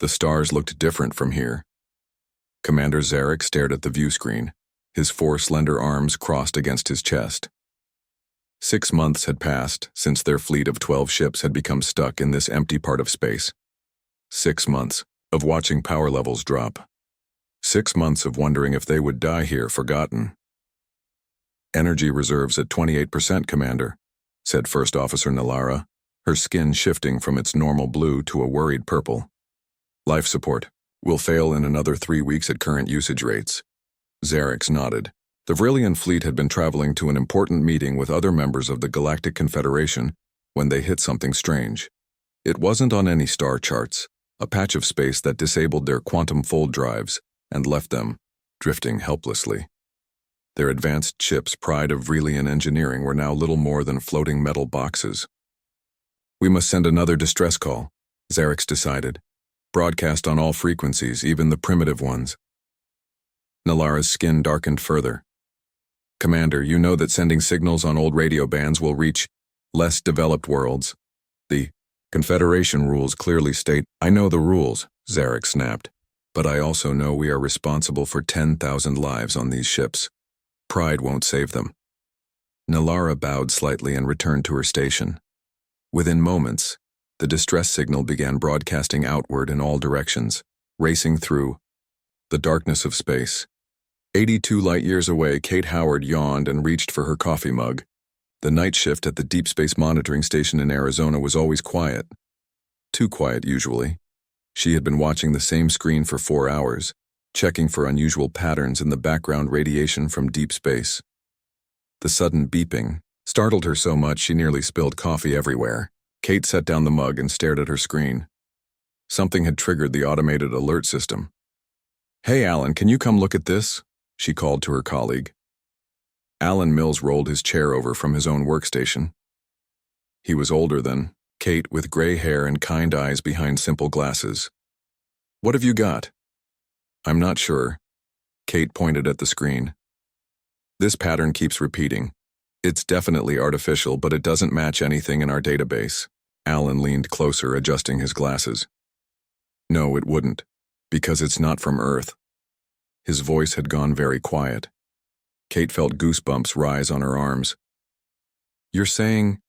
The stars looked different from here. Commander Zarek stared at the view screen, his four slender arms crossed against his chest. 6 months had passed since their fleet of 12 ships had become stuck in this empty part of space. 6 months of watching power levels drop. 6 months of wondering if they would die here forgotten. "Energy reserves at 28%, Commander," said First Officer Nalara, her skin shifting from its normal blue to a worried purple. "Life support will fail in another 3 weeks at current usage rates." Zarex nodded. The Vrillian fleet had been traveling to an important meeting with other members of the Galactic Confederation when they hit something strange. It wasn't on any star charts, a patch of space that disabled their quantum fold drives and left them drifting helplessly. Their advanced ships, pride of Vrillian engineering, were now little more than floating metal boxes. "We must send another distress call," Zarex decided. "Broadcast on all frequencies, even the primitive ones." Nalara's skin darkened further. "Commander, you know that sending signals on old radio bands will reach less developed worlds. The Confederation rules clearly state—" "I know the rules," Zarex snapped. "But I also know we are responsible for 10,000 lives on these ships. Pride won't save them." Nalara bowed slightly and returned to her station. Within moments, the distress signal began broadcasting outward in all directions, racing through the darkness of space. 82 light-years away, Kate Howard yawned and reached for her coffee mug. The night shift at the Deep Space Monitoring Station in Arizona was always quiet. Too quiet, usually. She had been watching the same screen for 4 hours, checking for unusual patterns in the background radiation from deep space. The sudden beeping startled her so much she nearly spilled coffee everywhere. Kate set down the mug and stared at her screen. Something had triggered the automated alert system. "Hey, Alan, can you come look at this?" she called to her colleague. Alan Mills rolled his chair over from his own workstation. He was older than Kate, with gray hair and kind eyes behind simple glasses. "What have you got?" "I'm not sure." Kate pointed at the screen. "This pattern keeps repeating. It's definitely artificial, but it doesn't match anything in our database." Alan leaned closer, adjusting his glasses. "No, it wouldn't, because it's not from Earth." His voice had gone very quiet. Kate felt goosebumps rise on her arms. "You're saying—"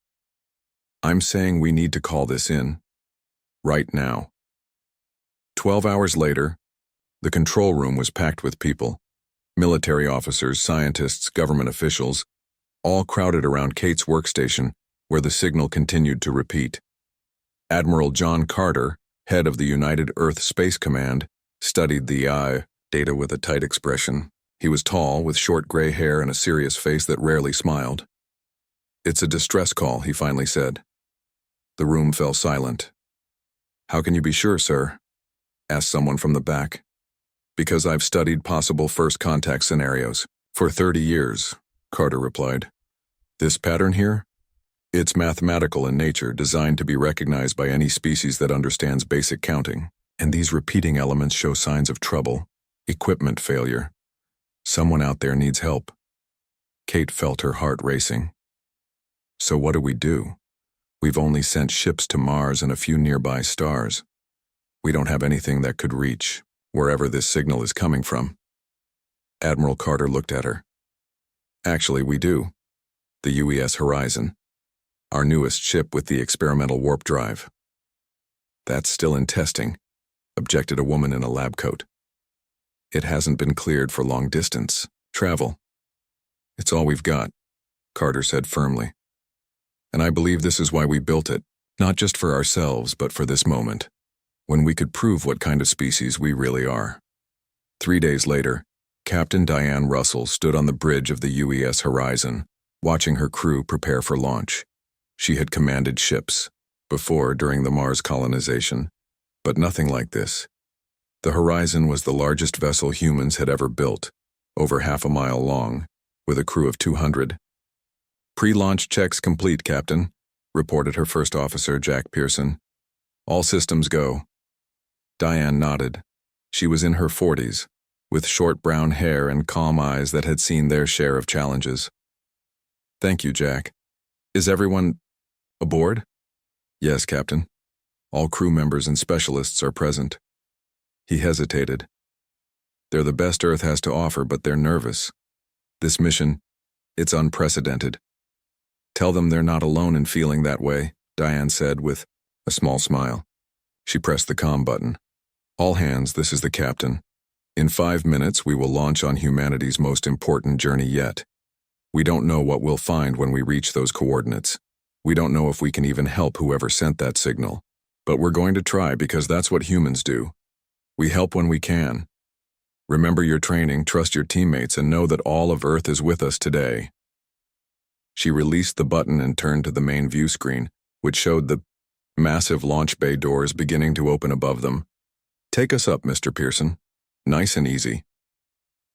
"I'm saying we need to call this in. Right now." 12 hours later, the control room was packed with people. Military officers, scientists, government officials, all crowded around Kate's workstation, where the signal continued to repeat. Admiral John Carter, head of the United Earth Space Command, studied the data with a tight expression. He was tall, with short gray hair and a serious face that rarely smiled. "It's a distress call," he finally said. The room fell silent. "How can you be sure, sir?" asked someone from the back. "Because I've studied possible first contact scenarios for 30 years, Carter replied. "This pattern here? It's mathematical in nature, designed to be recognized by any species that understands basic counting. And these repeating elements show signs of trouble, equipment failure. Someone out there needs help." Kate felt her heart racing. "So what do? We've only sent ships to Mars and a few nearby stars. We don't have anything that could reach wherever this signal is coming from." Admiral Carter looked at her. "Actually, we do. The UES Horizon. Our newest ship with the experimental warp drive." "That's still in testing," objected a woman in a lab coat. "It hasn't been cleared for long-distance travel. It's all we've got," Carter said firmly. "And I believe this is why we built it, not just for ourselves, but for this moment, when we could prove what kind of species we really are." 3 days later, Captain Diane Russell stood on the bridge of the UES Horizon, watching her crew prepare for launch. She had commanded ships before during the Mars colonization, but nothing like this. The Horizon was the largest vessel humans had ever built, over half a mile long, with a crew of 200. "Pre-launch checks complete, Captain," reported her first officer, Jack Pearson. "All systems go." Diane nodded. She was in her 40s, with short brown hair and calm eyes that had seen their share of challenges. "Thank you, Jack. Is everyone aboard?" "Yes, Captain. All crew members and specialists are present." He hesitated. They're the best Earth has to offer, but they're nervous. This mission, it's unprecedented. Tell them they're not alone in feeling that way, Diane said with a small smile. She pressed the comm button. All hands, this is the captain. In 5 minutes, we will launch on humanity's most important journey yet. We don't know what we'll find when we reach those coordinates. We don't know if we can even help whoever sent that signal. But we're going to try because that's what humans do. We help when we can. Remember your training, trust your teammates, and know that all of Earth is with us today. She released the button and turned to the main view screen, which showed the massive launch bay doors beginning to open above them. Take us up, Mr. Pearson. Nice and easy.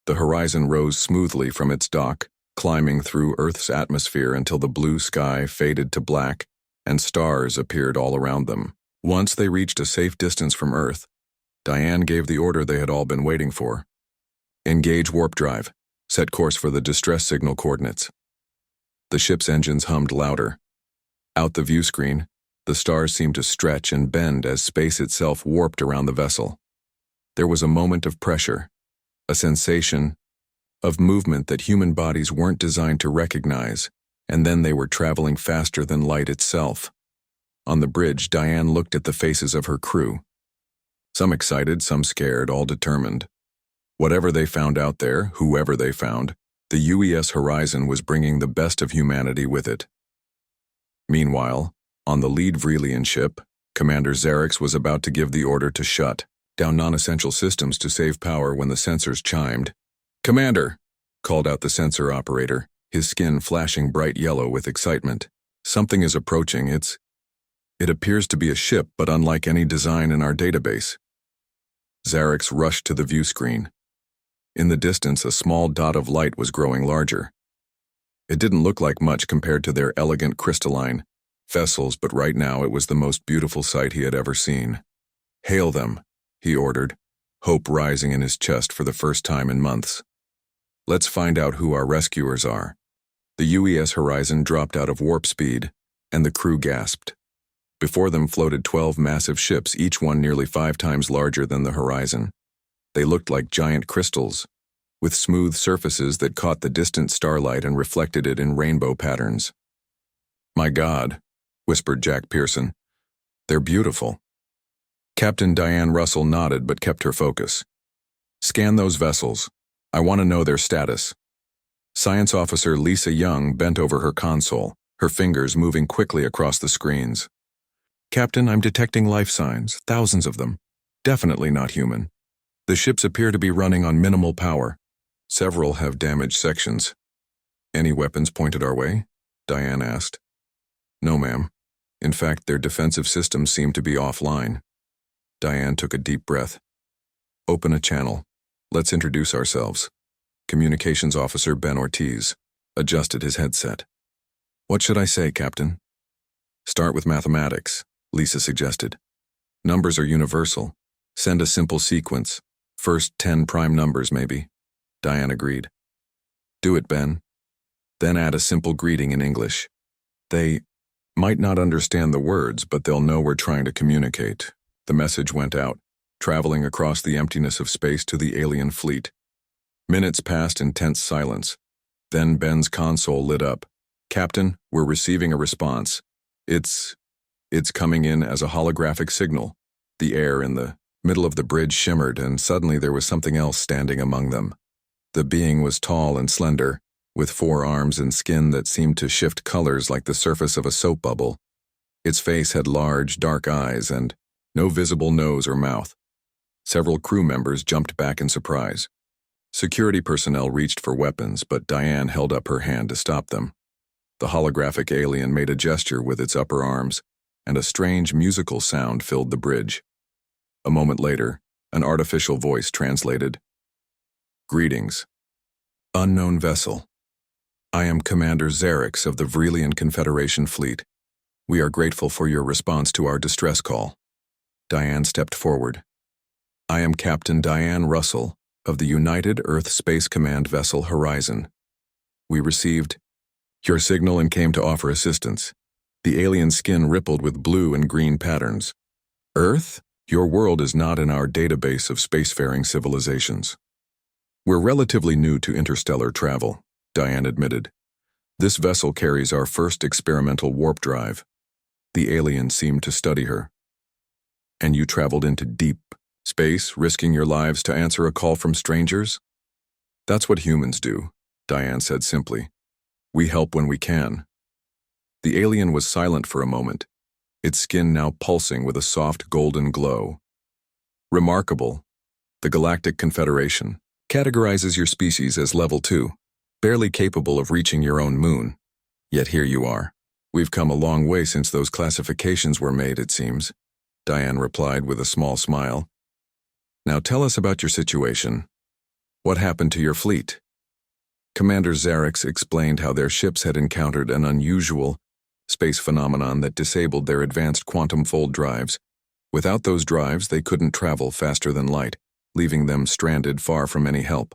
The horizon rose smoothly from its dock, climbing through Earth's atmosphere until the blue sky faded to black and stars appeared all around them. Once they reached a safe distance from Earth, Diane gave the order they had all been waiting for. Engage warp drive. Set course for the distress signal coordinates. The ship's engines hummed louder. Out the view screen, the stars seemed to stretch and bend as space itself warped around the vessel. There was a moment of pressure, a sensation of movement that human bodies weren't designed to recognize, and then they were traveling faster than light itself. On the bridge, Diane looked at the faces of her crew. Some excited, some scared, all determined. Whatever they found out there, whoever they found, the UES Horizon was bringing the best of humanity with it. Meanwhile, on the lead Vrelian ship, Commander Xerix was about to give the order to shut down non-essential systems to save power when the sensors chimed. "Commander," called out the sensor operator, his skin flashing bright yellow with excitement. "Something is approaching. It appears to be a ship, but unlike any design in our database." Xerix rushed to the view screen. In the distance, a small dot of light was growing larger. It didn't look like much compared to their elegant crystalline vessels, but right now it was the most beautiful sight he had ever seen. "Hail them," he ordered, hope rising in his chest for the first time in months. "Let's find out who our rescuers are." The UES Horizon dropped out of warp speed, and the crew gasped. Before them floated 12 massive ships, each one nearly 5 times larger than the Horizon. They looked like giant crystals, with smooth surfaces that caught the distant starlight and reflected it in rainbow patterns. "My God," whispered Jack Pearson. "They're beautiful." Captain Diane Russell nodded but kept her focus. "Scan those vessels. I want to know their status." Science Officer Lisa Young bent over her console, her fingers moving quickly across the screens. "Captain, I'm detecting life signs, thousands of them. Definitely not human. The ships appear to be running on minimal power. Several have damaged sections." "Any weapons pointed our way?" Diane asked. "No, ma'am. In fact, their defensive systems seem to be offline." Diane took a deep breath. "Open a channel. Let's introduce ourselves." Communications Officer Ben Ortiz adjusted his headset. "What should I say, Captain?" "Start with mathematics," Lisa suggested. "Numbers are universal. Send a simple sequence. First 10 prime numbers, maybe." Diane agreed. "Do it, Ben. Then add a simple greeting in English. They might not understand the words, but they'll know we're trying to communicate." The message went out, traveling across the emptiness of space to the alien fleet. Minutes passed in tense silence. Then Ben's console lit up. "Captain, we're receiving a response. It's coming in as a holographic signal." The air in the middle of the bridge shimmered, and suddenly there was something else standing among them. The being was tall and slender, with 4 arms and skin that seemed to shift colors like the surface of a soap bubble. Its face had large, dark eyes and no visible nose or mouth. Several crew members jumped back in surprise. Security personnel reached for weapons, but Diane held up her hand to stop them. The holographic alien made a gesture with its upper arms, and a strange musical sound filled the bridge. A moment later, an artificial voice translated, "Greetings. Unknown vessel. I am Commander Xerix of the Vrelian Confederation Fleet. We are grateful for your response to our distress call." Diane stepped forward. "I am Captain Diane Russell of the United Earth Space Command vessel Horizon. We received your signal and came to offer assistance." The alien skin rippled with blue and green patterns. "Earth? Your world is not in our database of spacefaring civilizations. We're relatively new to interstellar travel, Diane admitted. This vessel carries our first experimental warp drive. The alien seemed to study her. And you traveled into deep space, risking your lives to answer a call from strangers? That's what humans do, Diane said simply. We help when we can. The alien was silent for a moment, its skin now pulsing with a soft golden glow. Remarkable. The Galactic Confederation categorizes your species as level 2, barely capable of reaching your own moon. Yet here you are. We've come a long way since those classifications were made, it seems, Diane replied with a small smile. Now tell us about your situation. What happened to your fleet? Commander Zarek explained how their ships had encountered an unusual space phenomenon that disabled their advanced quantum fold drives. Without those drives, they couldn't travel faster than light, leaving them stranded far from any help.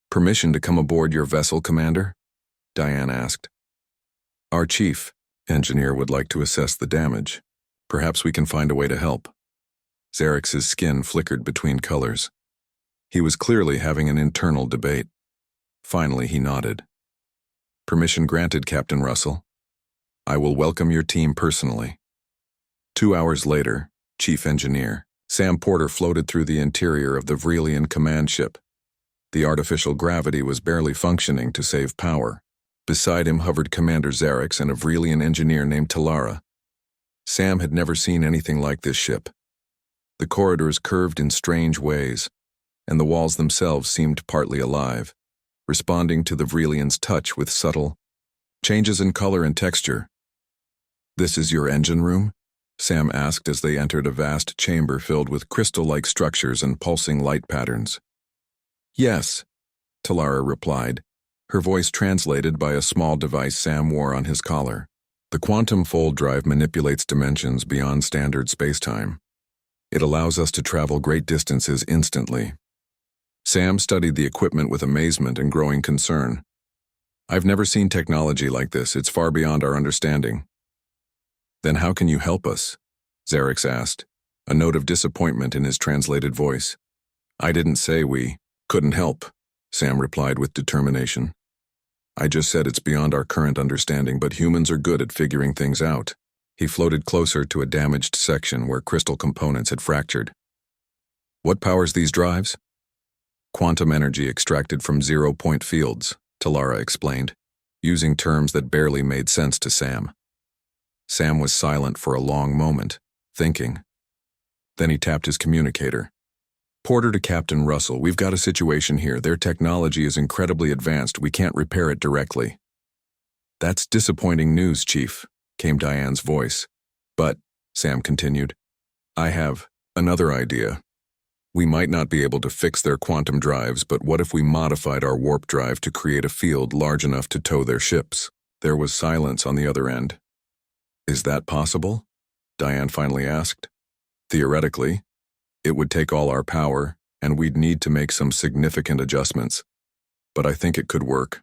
Permission to come aboard your vessel, Commander? Diane asked. Our chief engineer would like to assess the damage. Perhaps we can find a way to help. Zarek's skin flickered between colors. He was clearly having an internal debate. Finally, he nodded. Permission granted, Captain Russell. I will welcome your team personally. 2 hours later, Chief Engineer Sam Porter floated through the interior of the Vrelian command ship. The artificial gravity was barely functioning to save power. Beside him hovered Commander Zarek and a Vrelian engineer named Talara. Sam had never seen anything like this ship. The corridors curved in strange ways, and the walls themselves seemed partly alive, responding to the Vrelian's touch with subtle changes in color and texture. This is your engine room? Sam asked as they entered a vast chamber filled with crystal-like structures and pulsing light patterns. Yes, Talara replied, her voice translated by a small device Sam wore on his collar. The quantum fold drive manipulates dimensions beyond standard spacetime. It allows us to travel great distances instantly. Sam studied the equipment with amazement and growing concern. I've never seen technology like this. It's far beyond our understanding. Then how can you help us? Zarek asked, a note of disappointment in his translated voice. I didn't say we couldn't help, Sam replied with determination. I just said it's beyond our current understanding, but humans are good at figuring things out. He floated closer to a damaged section where crystal components had fractured. What powers these drives? Quantum energy extracted from zero-point fields, Talara explained, using terms that barely made sense to Sam. Sam was silent for a long moment, thinking. Then he tapped his communicator. Porter to Captain Russell, we've got a situation here. Their technology is incredibly advanced. We can't repair it directly. That's disappointing news, Chief, came Diane's voice. But, Sam continued, I have another idea. We might not be able to fix their quantum drives, but what if we modified our warp drive to create a field large enough to tow their ships? There was silence on the other end. Is that possible? Diane finally asked. Theoretically, it would take all our power, and we'd need to make some significant adjustments. But I think it could work.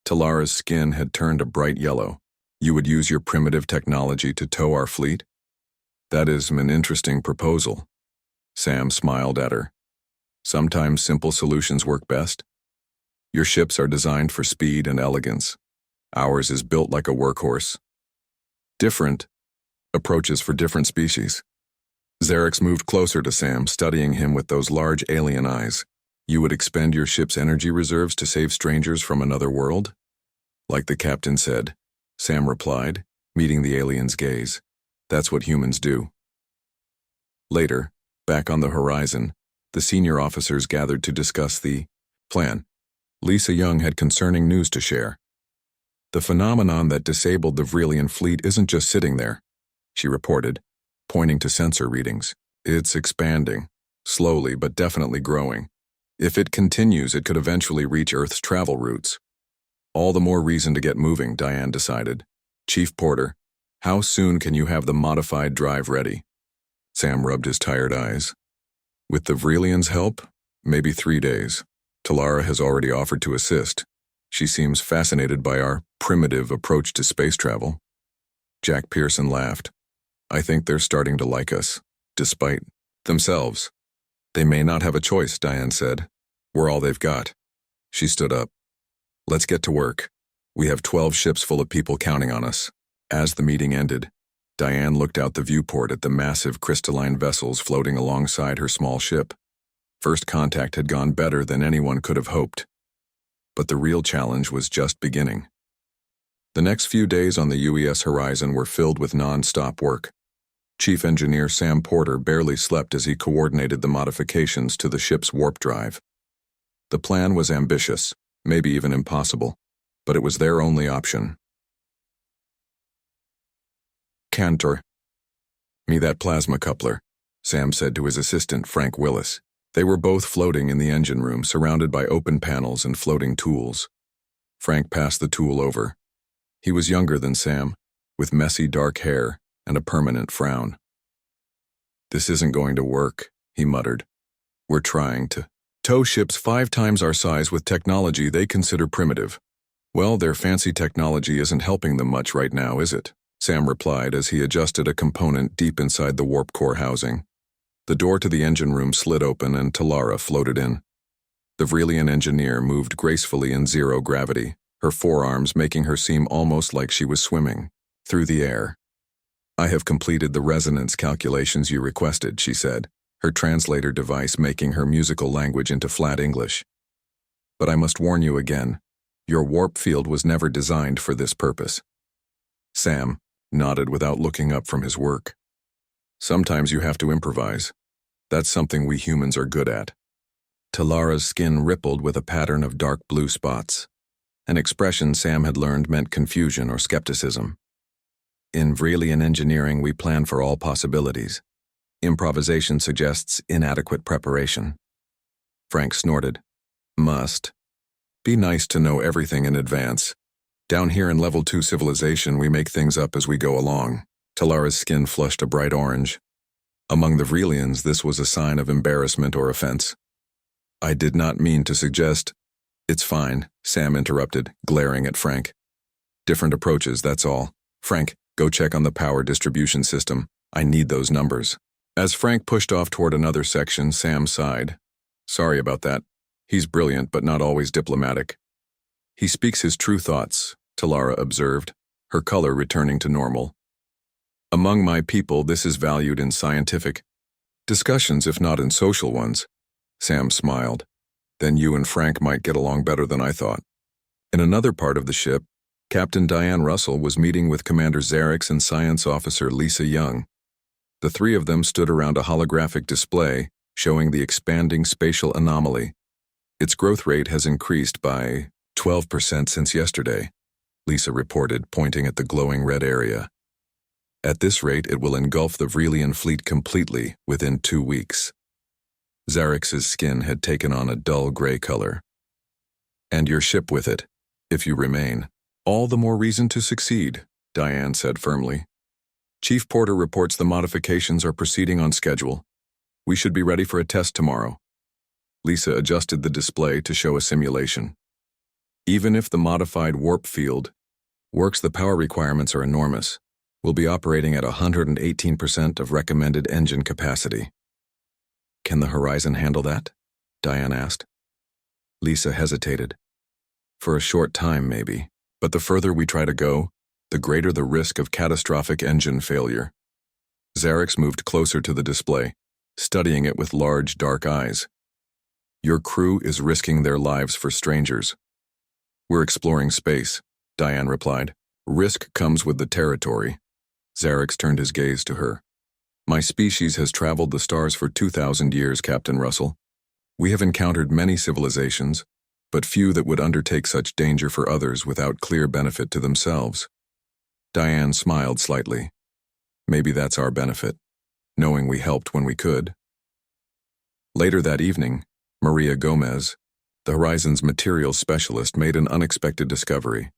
Talara's skin had turned a bright yellow. You would use your primitive technology to tow our fleet? That is an interesting proposal. Sam smiled at her. Sometimes simple solutions work best. Your ships are designed for speed and elegance. Ours is built like a workhorse. Different approaches for different species. Zarek moved closer to Sam, studying him with those large alien eyes. You would expend your ship's energy reserves to save strangers from another world? Like the captain said, Sam replied, meeting the alien's gaze. That's what humans do. Later, back on the horizon, the senior officers gathered to discuss the plan. Lisa Young had concerning news to share. The phenomenon that disabled the Vrelian fleet isn't just sitting there, she reported, pointing to sensor readings. It's expanding, slowly but definitely growing. If it continues, it could eventually reach Earth's travel routes. All the more reason to get moving, Diane decided. Chief Porter, how soon can you have the modified drive ready? Sam rubbed his tired eyes. With the Vrelians' help, maybe 3 days. Talara has already offered to assist. She seems fascinated by our primitive approach to space travel. Jack Pearson laughed. I think they're starting to like us. despite themselves. They may not have a choice, Diane said. We're all they've got. She stood up. Let's get to work. We have 12 ships full of people counting on us. As the meeting ended, Diane looked out the viewport at the massive crystalline vessels floating alongside her small ship. First contact had gone better than anyone could have hoped. But the real challenge was just beginning. The next few days on the UES horizon were filled with non-stop work. Chief Engineer Sam Porter barely slept as he coordinated the modifications to the ship's warp drive. The plan was ambitious, maybe even impossible, but it was their only option. Cantor. Me that plasma coupler, Sam said to his assistant, Frank Willis. They were both floating in the engine room, surrounded by open panels and floating tools. Frank passed the tool over. He was younger than Sam, with messy dark hair and a permanent frown. This isn't going to work, he muttered. We're trying to tow ships 5 times our size with technology they consider primitive. Well, their fancy technology isn't helping them much right now, is it? Sam replied as he adjusted a component deep inside the warp core housing. The door to the engine room slid open and Talara floated in. The Vrelian engineer moved gracefully in zero gravity, her forearms making her seem almost like she was swimming through the air. I have completed the resonance calculations you requested, she said, her translator device making her musical language into flat English. But I must warn you again, your warp field was never designed for this purpose. Sam nodded without looking up from his work. Sometimes you have to improvise. That's something we humans are good at. Talara's skin rippled with a pattern of dark blue spots, an expression Sam had learned meant confusion or skepticism. In Vrelian engineering, we plan for all possibilities. Improvisation suggests inadequate preparation. Frank snorted. Must be nice to know everything in advance. Down here in Level 2 civilization, we make things up as we go along. Talara's skin flushed a bright orange. Among the Vrelians, this was a sign of embarrassment or offense. I did not mean to suggest. It's fine, Sam interrupted, glaring at Frank. Different approaches, that's all. Frank, go check on the power distribution system. I need those numbers. As Frank pushed off toward another section, Sam sighed. Sorry about that. He's brilliant, but not always diplomatic. He speaks his true thoughts, Talara observed, her color returning to normal. Among my people, this is valued in scientific discussions, if not in social ones. Sam smiled. Then you and Frank might get along better than I thought. In another part of the ship, Captain Diane Russell was meeting with Commander Zarix and Science Officer Lisa Young. The 3 of them stood around a holographic display showing the expanding spatial anomaly. Its growth rate has increased by 12% since yesterday, Lisa reported, pointing at the glowing red area. At this rate, it will engulf the Vrelian fleet completely within 2 weeks. Zarix's skin had taken on a dull gray color. And your ship with it, if you remain. All the more reason to succeed, Diane said firmly. Chief Porter reports the modifications are proceeding on schedule. We should be ready for a test tomorrow. Lisa adjusted the display to show a simulation. Even if the modified warp field works, the power requirements are enormous. We'll be operating at 118% of recommended engine capacity. Can the Horizon handle that? Diane asked. Lisa hesitated. For a short time, maybe. But the further we try to go, the greater the risk of catastrophic engine failure. Zarix moved closer to the display, studying it with large, dark eyes. Your crew is risking their lives for strangers. We're exploring space, Diane replied. Risk comes with the territory. Zarix turned his gaze to her. My species has traveled the stars for 2,000 years, Captain Russell. We have encountered many civilizations, but few that would undertake such danger for others without clear benefit to themselves. Diane smiled slightly. Maybe that's our benefit, knowing we helped when we could. Later that evening, Maria Gomez, the Horizon's materials specialist, made an unexpected discovery.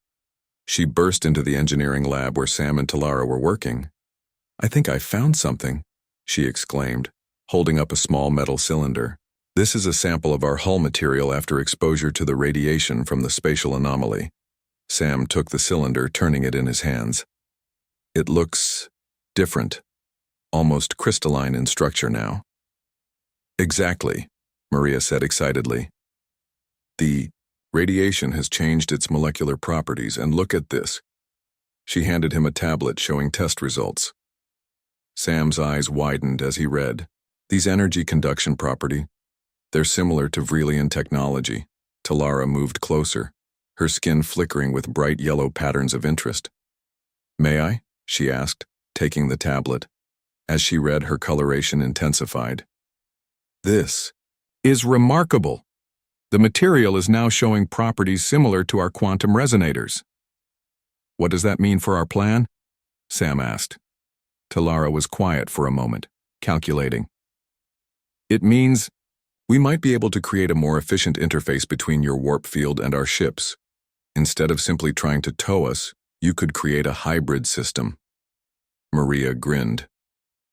She burst into the engineering lab where Sam and Talara were working. I think I found something, she exclaimed, holding up a small metal cylinder. This is a sample of our hull material after exposure to the radiation from the spatial anomaly. Sam took the cylinder, turning it in his hands. It looks different. almost crystalline in structure now. Exactly, Maria said excitedly. The radiation has changed its molecular properties, and look at this. She handed him a tablet showing test results. Sam's eyes widened as he read. These energy conduction property, they're similar to Vrelian technology. Talara moved closer, her skin flickering with bright yellow patterns of interest. May I? She asked, taking the tablet. As she read, her coloration intensified. This is remarkable. The material is now showing properties similar to our quantum resonators. What does that mean for our plan? Sam asked. Talara was quiet for a moment, calculating. It means we might be able to create a more efficient interface between your warp field and our ships. Instead of simply trying to tow us, you could create a hybrid system. Maria grinned.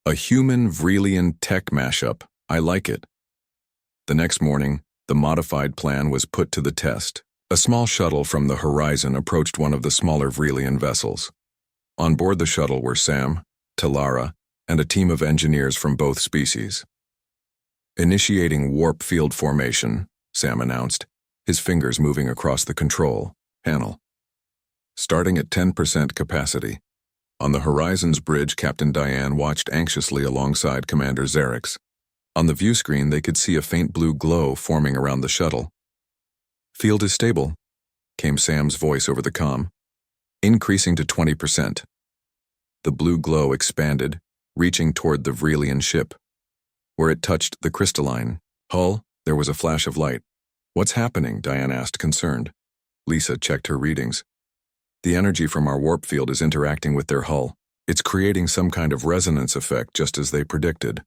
A human-Vrelian tech mashup. I like it. The next morning, the modified plan was put to the test. A small shuttle from the horizon approached one of the smaller Vrelian vessels. On board the shuttle were Sam, Talara, and a team of engineers from both species. Initiating warp field formation, Sam announced, his fingers moving across the control panel. Starting at 10% capacity. On the horizon's bridge, Captain Diane watched anxiously alongside Commander Xerix. On the view screen, they could see a faint blue glow forming around the shuttle. Field is stable, came Sam's voice over the comm, increasing to 20%. The blue glow expanded, reaching toward the Vrelian ship. Where it touched the crystalline hull, there was a flash of light. What's happening? Diane asked, concerned. Lisa checked her readings. The energy from our warp field is interacting with their hull. It's creating some kind of resonance effect, just as they predicted.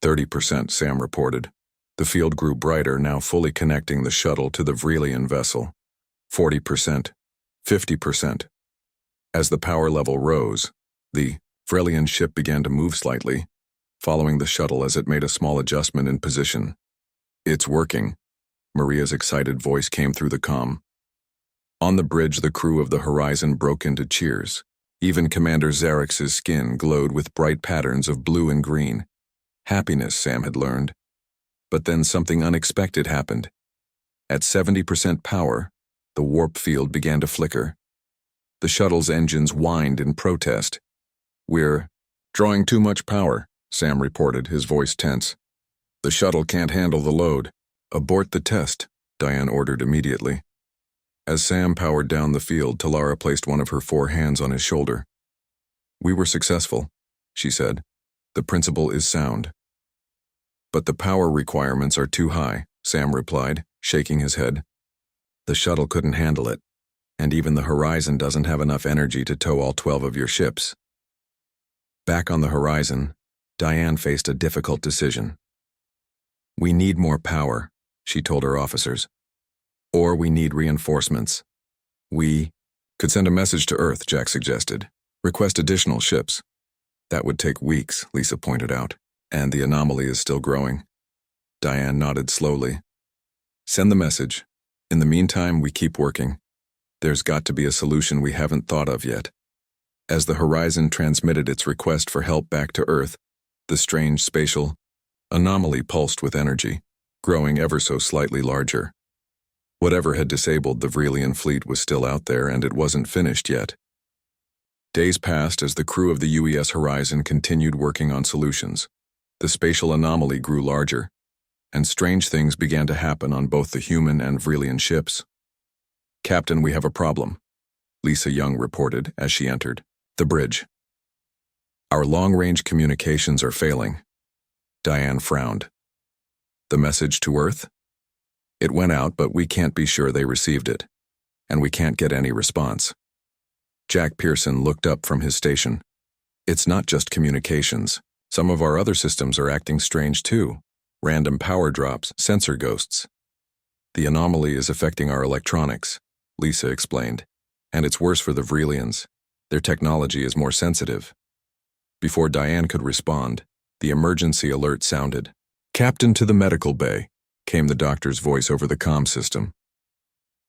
30%, Sam reported. The field grew brighter, now fully connecting the shuttle to the Vrelian vessel. 40%, 50%. As the power level rose, the Vrelian ship began to move slightly, following the shuttle as it made a small adjustment in position. It's working. Maria's excited voice came through the comm. On the bridge, the crew of the Horizon broke into cheers. Even Commander Xerix's skin glowed with bright patterns of blue and green. Happiness, Sam had learned. But then something unexpected happened. At 70% power, the warp field began to flicker. The shuttle's engines whined in protest. We're drawing too much power, Sam reported, his voice tense. The shuttle can't handle the load. Abort the test, Diane ordered immediately. As Sam powered down the field, Talara placed one of her 4 hands on his shoulder. We were successful, she said. The principle is sound. But the power requirements are too high, Sam replied, shaking his head. The shuttle couldn't handle it, and even the Horizon doesn't have enough energy to tow all 12 of your ships. Back on the Horizon, Diane faced a difficult decision. We need more power, she told her officers. Or we need reinforcements. We could send a message to Earth, Jack suggested. Request additional ships. That would take weeks, Lisa pointed out, and the anomaly is still growing. Diane nodded slowly. Send the message. In the meantime, we keep working. There's got to be a solution we haven't thought of yet. As the Horizon transmitted its request for help back to Earth, the strange spatial anomaly pulsed with energy, growing ever so slightly larger. Whatever had disabled the Vrelian fleet was still out there, and it wasn't finished yet. Days passed as the crew of the UES Horizon continued working on solutions. The spatial anomaly grew larger, and strange things began to happen on both the human and Vrelian ships. Captain, we have a problem, Lisa Young reported as she entered the bridge. Our long-range communications are failing. Diane frowned. The message to Earth? It went out, but we can't be sure they received it, and we can't get any response. Jack Pearson looked up from his station. It's not just communications. Some of our other systems are acting strange too. Random power drops, sensor ghosts. The anomaly is affecting our electronics, Lisa explained, and it's worse for the Vrelians. Their technology is more sensitive. Before Diane could respond, the emergency alert sounded. Captain, to the medical bay, came the doctor's voice over the comm system.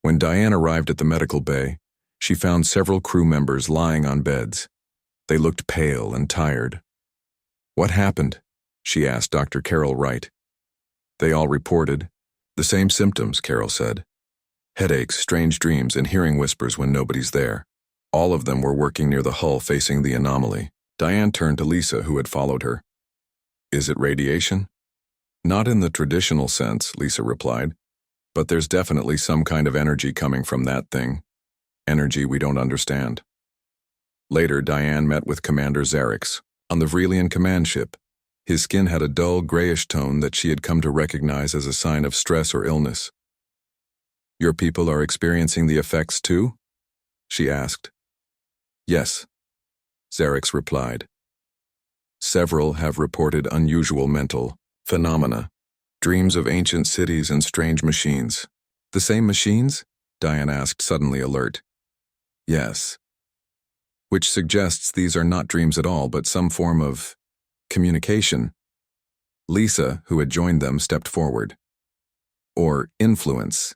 When Diane arrived at the medical bay, she found several crew members lying on beds. They looked pale and tired. What happened? She asked Dr. Carol Wright. They all reported the same symptoms, Carol said. Headaches, strange dreams, and hearing whispers when nobody's there. All of them were working near the hull facing the anomaly. Diane turned to Lisa, who had followed her. Is it radiation? Not in the traditional sense, Lisa replied, but there's definitely some kind of energy coming from that thing. Energy we don't understand. Later, Diane met with Commander Xerix on the Vrelian command ship. His skin had a dull, grayish tone that she had come to recognize as a sign of stress or illness. Your people are experiencing the effects too? She asked. Yes, Xerix replied. Several have reported unusual mental phenomena, dreams of ancient cities and strange machines. The same machines? Diane asked, suddenly alert. Yes. Which suggests these are not dreams at all, but some form of communication. Lisa, who had joined them, stepped forward. Or influence.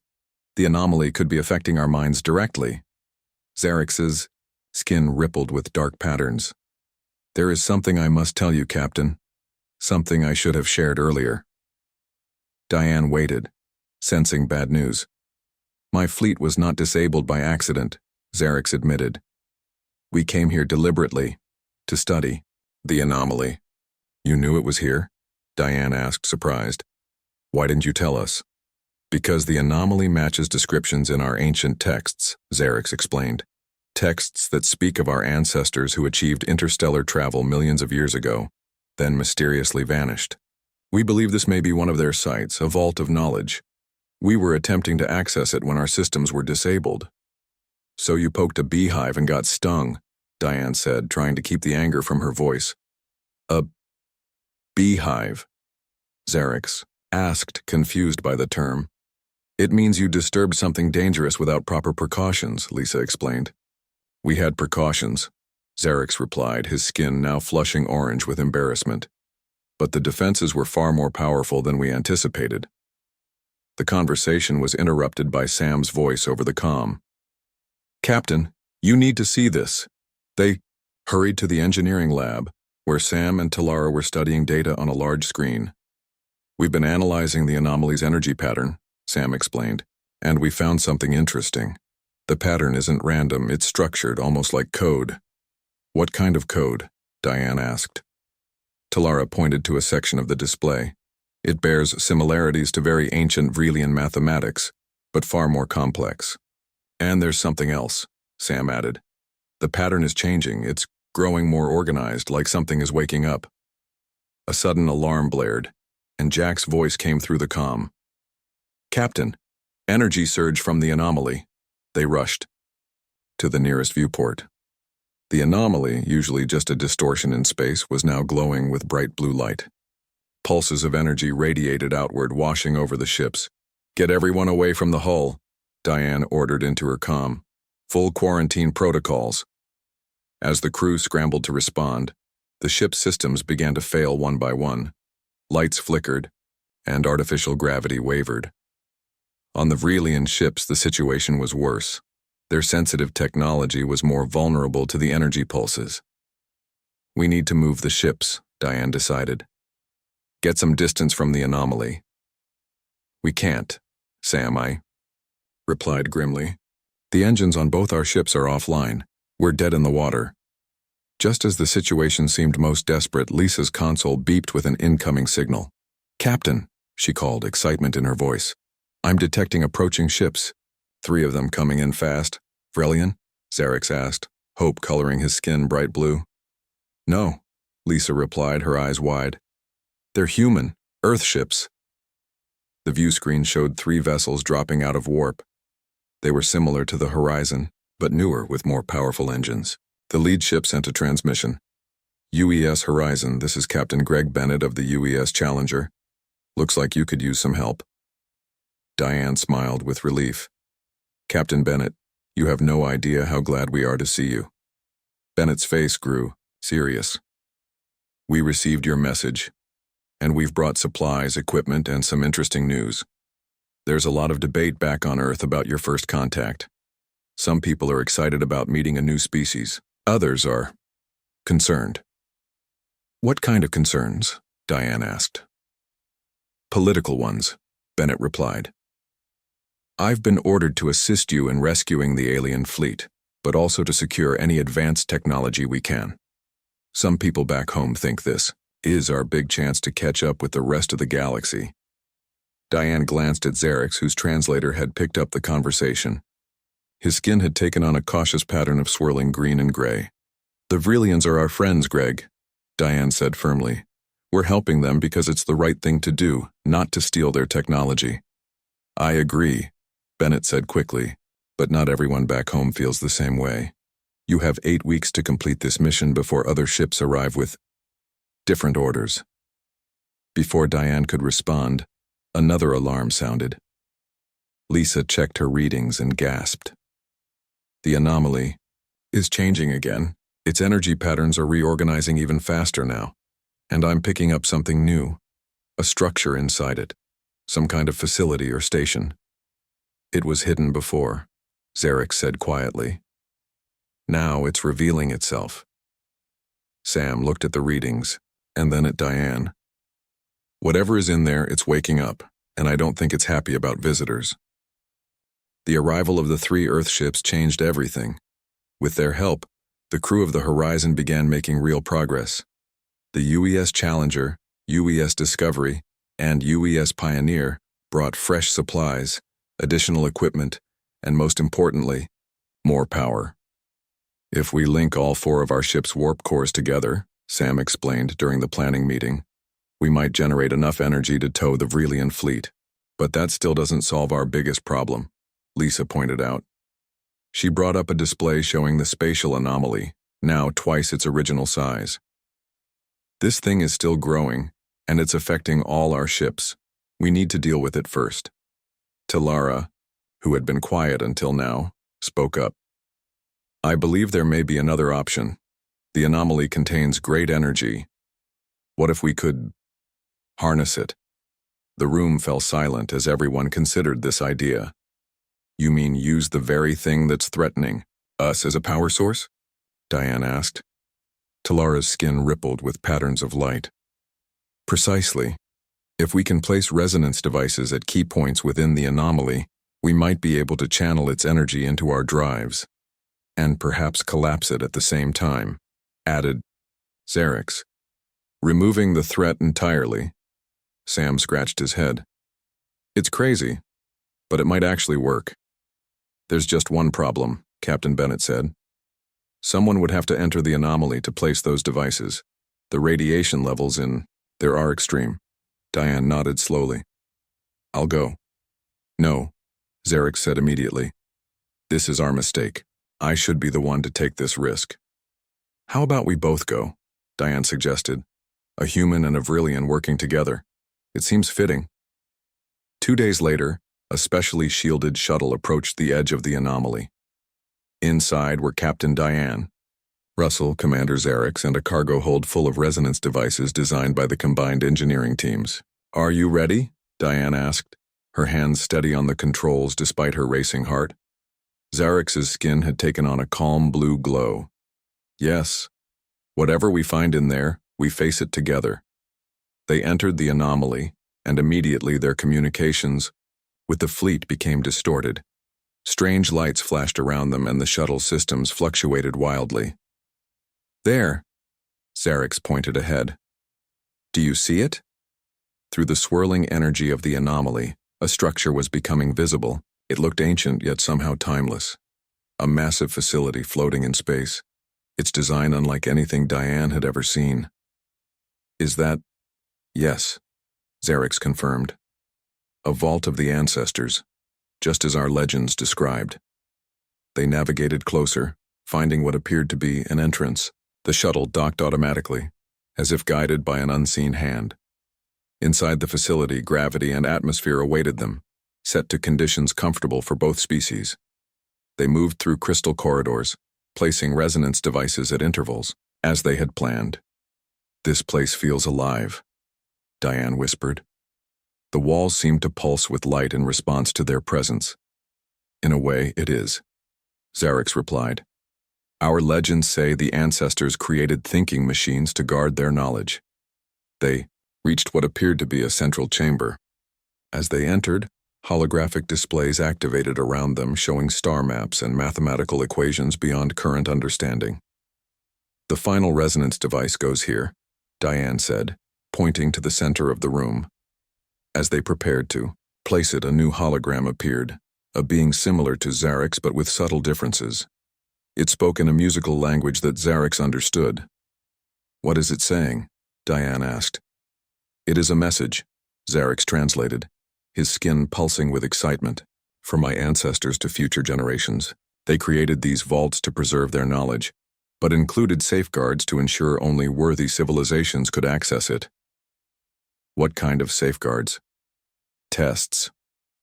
The anomaly could be affecting our minds directly. Xerix's skin rippled with dark patterns. There is something I must tell you, Captain. Something I should have shared earlier. Diane waited, sensing bad news. My fleet was not disabled by accident, Xerix admitted. We came here deliberately, to study the anomaly. You knew it was here? Diane asked, surprised. Why didn't you tell us? Because the anomaly matches descriptions in our ancient texts, Xerix explained. Texts that speak of our ancestors who achieved interstellar travel millions of years ago, then mysteriously vanished. We believe this may be one of their sites, a vault of knowledge. We were attempting to access it when our systems were disabled. So you poked a beehive and got stung, Diane said, trying to keep the anger from her voice. A beehive? Xerix asked, confused by the term. It means you disturbed something dangerous without proper precautions, Lisa explained. We had precautions, Xerix replied, his skin now flushing orange with embarrassment. But the defenses were far more powerful than we anticipated. The conversation was interrupted by Sam's voice over the comm. Captain, you need to see this. They hurried to the engineering lab, where Sam and Talara were studying data on a large screen. We've been analyzing the anomaly's energy pattern, Sam explained, and we found something interesting. The pattern isn't random, it's structured, almost like code. What kind of code? Diane asked. Talara pointed to a section of the display. It bears similarities to very ancient Vrelian mathematics, but far more complex. And there's something else, Sam added. The pattern is changing, it's growing more organized, like something is waking up. A sudden alarm blared, and Jack's voice came through the comm. Captain, energy surge from the anomaly. They rushed to the nearest viewport. The anomaly, usually just a distortion in space, was now glowing with bright blue light. Pulses of energy radiated outward, washing over the ships. Get everyone away from the hull, Diane ordered into her comm. Full quarantine protocols. As the crew scrambled to respond, the ship's systems began to fail one by one. Lights flickered, and artificial gravity wavered. On the Vrelian ships, the situation was worse. Their sensitive technology was more vulnerable to the energy pulses. We need to move the ships, Diane decided. Get some distance from the anomaly. We can't, Sam, I replied grimly. The engines on both our ships are offline. We're dead in the water. Just as the situation seemed most desperate, Lisa's console beeped with an incoming signal. Captain, she called, excitement in her voice. I'm detecting approaching ships. 3 of them coming in fast. Vrelian? Xerix asked, hope coloring his skin bright blue. No, Lisa replied, her eyes wide. They're human, Earth ships. The view screen showed 3 vessels dropping out of warp. They were similar to the Horizon, but newer with more powerful engines. The lead ship sent a transmission. UES Horizon, this is Captain Greg Bennett of the UES Challenger. Looks like you could use some help. Diane smiled with relief. Captain Bennett, you have no idea how glad we are to see you. Bennett's face grew serious. We received your message, and we've brought supplies, equipment, and some interesting news. There's a lot of debate back on Earth about your first contact. Some people are excited about meeting a new species. Others are concerned. What kind of concerns? Diane asked. Political ones, Bennett replied. I've been ordered to assist you in rescuing the alien fleet, but also to secure any advanced technology we can. Some people back home think this is our big chance to catch up with the rest of the galaxy. Diane glanced at Xerix, whose translator had picked up the conversation. His skin had taken on a cautious pattern of swirling green and gray. The Vrelians are our friends, Greg, Diane said firmly. We're helping them because it's the right thing to do, not to steal their technology. I agree, Bennett said quickly, but not everyone back home feels the same way. You have 8 weeks to complete this mission before other ships arrive with different orders. Before Diane could respond, another alarm sounded. Lisa checked her readings and gasped. The anomaly is changing again. Its energy patterns are reorganizing even faster now, and I'm picking up something new, a structure inside it, some kind of facility or station. It was hidden before, Xerix said quietly. Now it's revealing itself. Sam looked at the readings, and then at Diane. Whatever is in there, it's waking up, and I don't think it's happy about visitors. The arrival of the 3 Earth ships changed everything. With their help, the crew of the Horizon began making real progress. The UES Challenger, UES Discovery, and UES Pioneer brought fresh supplies, additional equipment, and most importantly, more power. If we link all 4 of our ship's warp cores together, Sam explained during the planning meeting, we might generate enough energy to tow the Vrelian fleet. But that still doesn't solve our biggest problem, Lisa pointed out. She brought up a display showing the spatial anomaly, now twice its original size. This thing is still growing, and it's affecting all our ships. We need to deal with it first. Talara, who had been quiet until now, spoke up. I believe there may be another option. The anomaly contains great energy. What if we could harness it? The room fell silent as everyone considered this idea. You mean use the very thing that's threatening us as a power source? Diane asked. Talara's skin rippled with patterns of light. Precisely. If we can place resonance devices at key points within the anomaly, we might be able to channel its energy into our drives, and perhaps collapse it at the same time, added Xerix. Removing the threat entirely. Sam scratched his head. It's crazy, but it might actually work. There's just one problem, Captain Bennett said. Someone would have to enter the anomaly to place those devices. The radiation levels in there are extreme. Diane nodded slowly. I'll go. No, Xerix said immediately. This is our mistake. I should be the one to take this risk. How about we both go? Diane suggested. A human and a Vrelian working together. It seems fitting. 2 days later, a specially shielded shuttle approached the edge of the anomaly. Inside were Captain Diane, Russell, Commander Xerix, and a cargo hold full of resonance devices designed by the combined engineering teams. Are you ready? Diane asked, her hands steady on the controls despite her racing heart. Xerix's skin had taken on a calm blue glow. Yes. Whatever we find in there, we face it together. They entered the anomaly, and immediately their communications with the fleet became distorted. Strange lights flashed around them and the shuttle systems fluctuated wildly. There, Xerix pointed ahead. Do you see it? Through the swirling energy of the anomaly, a structure was becoming visible. It looked ancient yet somehow timeless. A massive facility floating in space, its design unlike anything Diane had ever seen. Is that? Yes, Xerix confirmed. A vault of the ancestors, just as our legends described. They navigated closer, finding what appeared to be an entrance. The shuttle docked automatically, as if guided by an unseen hand. Inside the facility, gravity and atmosphere awaited them, set to conditions comfortable for both species. They moved through crystal corridors, placing resonance devices at intervals, as they had planned. This place feels alive, Diane whispered. The walls seemed to pulse with light in response to their presence. In a way, it is, Xerix replied. Our legends say the ancestors created thinking machines to guard their knowledge. They reached what appeared to be a central chamber. As they entered, holographic displays activated around them, showing star maps and mathematical equations beyond current understanding. "The final resonance device goes here," Diane said, pointing to the center of the room. As they prepared to place it, a new hologram appeared, a being similar to Zarek's but with subtle differences. It spoke in a musical language that Zarek's understood. "What is it saying?" Diane asked. "It is a message," Zarek's translated, his skin pulsing with excitement. "For my ancestors to future generations. They created these vaults to preserve their knowledge, but included safeguards to ensure only worthy civilizations could access it." "What kind of safeguards?" "Tests,"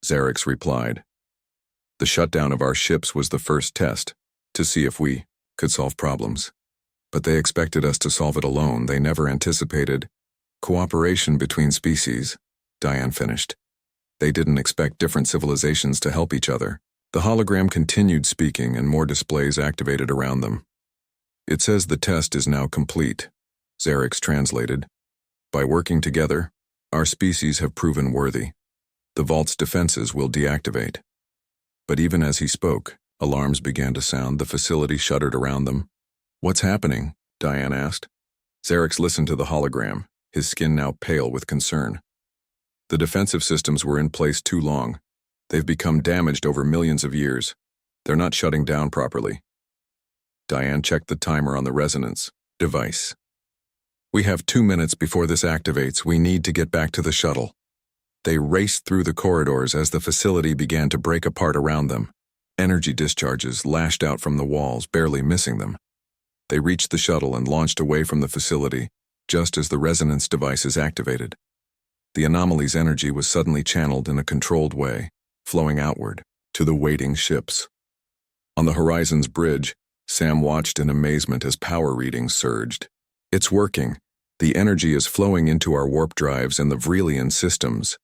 Zarek's replied. "The shutdown of our ships was the first test, to see if we could solve problems. But they expected us to solve it alone. They never anticipated cooperation between species," Diane finished. "They didn't expect different civilizations to help each other." The hologram continued speaking, and more displays activated around them. "It says the test is now complete," Zarek's translated. "By working together, our species have proven worthy. The vault's defenses will deactivate." But even as he spoke, alarms began to sound. The facility shuddered around them. "What's happening?" Diane asked. Zarek's listened to the hologram, his skin now pale with concern. "The defensive systems were in place too long. They've become damaged over millions of years. They're not shutting down properly." Diane checked the timer on the resonance device. "We have 2 minutes before this activates. We need to get back to the shuttle." They raced through the corridors as the facility began to break apart around them. Energy discharges lashed out from the walls, barely missing them. They reached the shuttle and launched away from the facility, just as the resonance devices activated. The anomaly's energy was suddenly channeled in a controlled way, flowing outward, to the waiting ships. On the Horizon's bridge, Sam watched in amazement as power readings surged. "It's working. The energy is flowing into our warp drives and the Vrelian systems."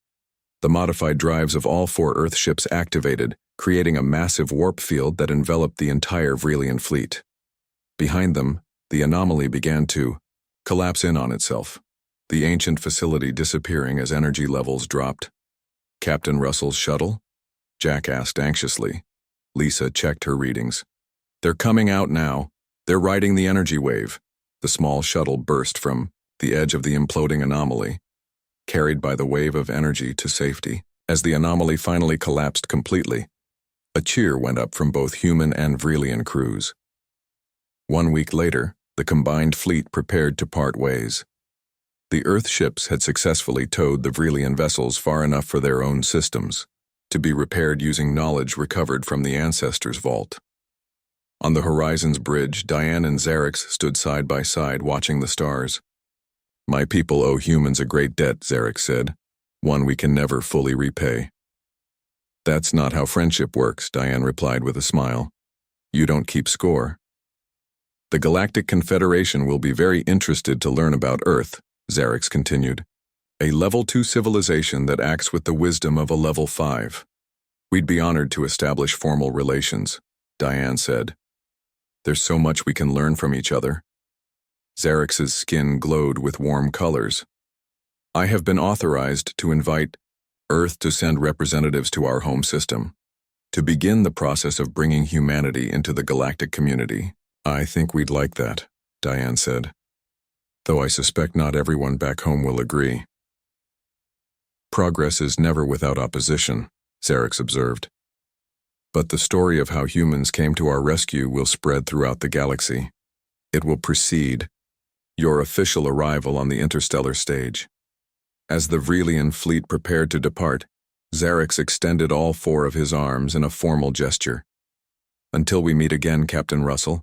The modified drives of all 4 Earth ships activated, creating a massive warp field that enveloped the entire Vrelian fleet. Behind them, the anomaly began to collapse in on itself, the ancient facility disappearing as energy levels dropped. "Captain Russell's shuttle?" Jack asked anxiously. Lisa checked her readings. "They're coming out now. They're riding the energy wave." The small shuttle burst from the edge of the imploding anomaly, carried by the wave of energy to safety. As the anomaly finally collapsed completely, a cheer went up from both human and Vrelian crews. 1 week later, the combined fleet prepared to part ways. The Earth ships had successfully towed the Vrelian vessels far enough for their own systems to be repaired using knowledge recovered from the Ancestors' Vault. On the Horizon's bridge, Diane and Zarek's stood side by side watching the stars. "My people owe humans a great debt," Zarek said, "one we can never fully repay." "That's not how friendship works," Diane replied with a smile. "You don't keep score." "The Galactic Confederation will be very interested to learn about Earth," Zarek's continued. "A Level 2 civilization that acts with the wisdom of a Level 5. We'd be honored to establish formal relations," Diane said. "There's so much we can learn from each other." Zarek's skin glowed with warm colors. "I have been authorized to invite Earth to send representatives to our home system, to begin the process of bringing humanity into the galactic community." "I think we'd like that," Diane said, "though I suspect not everyone back home will agree." "Progress is never without opposition," Zarek's observed. "But the story of how humans came to our rescue will spread throughout the galaxy. It will precede your official arrival on the interstellar stage." As the Vrelian fleet prepared to depart, Zarek's extended all 4 of his arms in a formal gesture. "Until we meet again, Captain Russell,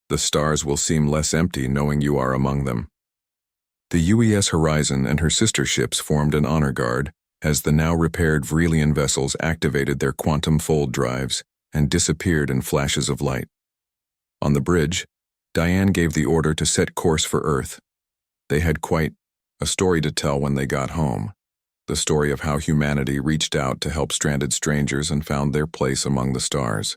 the stars will seem less empty knowing you are among them." The UES Horizon and her sister ships formed an honor guard as the now repaired Vrelian vessels activated their quantum fold drives and disappeared in flashes of light. On the bridge, Diane gave the order to set course for Earth. They had quite a story to tell when they got home, the story of how humanity reached out to help stranded strangers and found their place among the stars.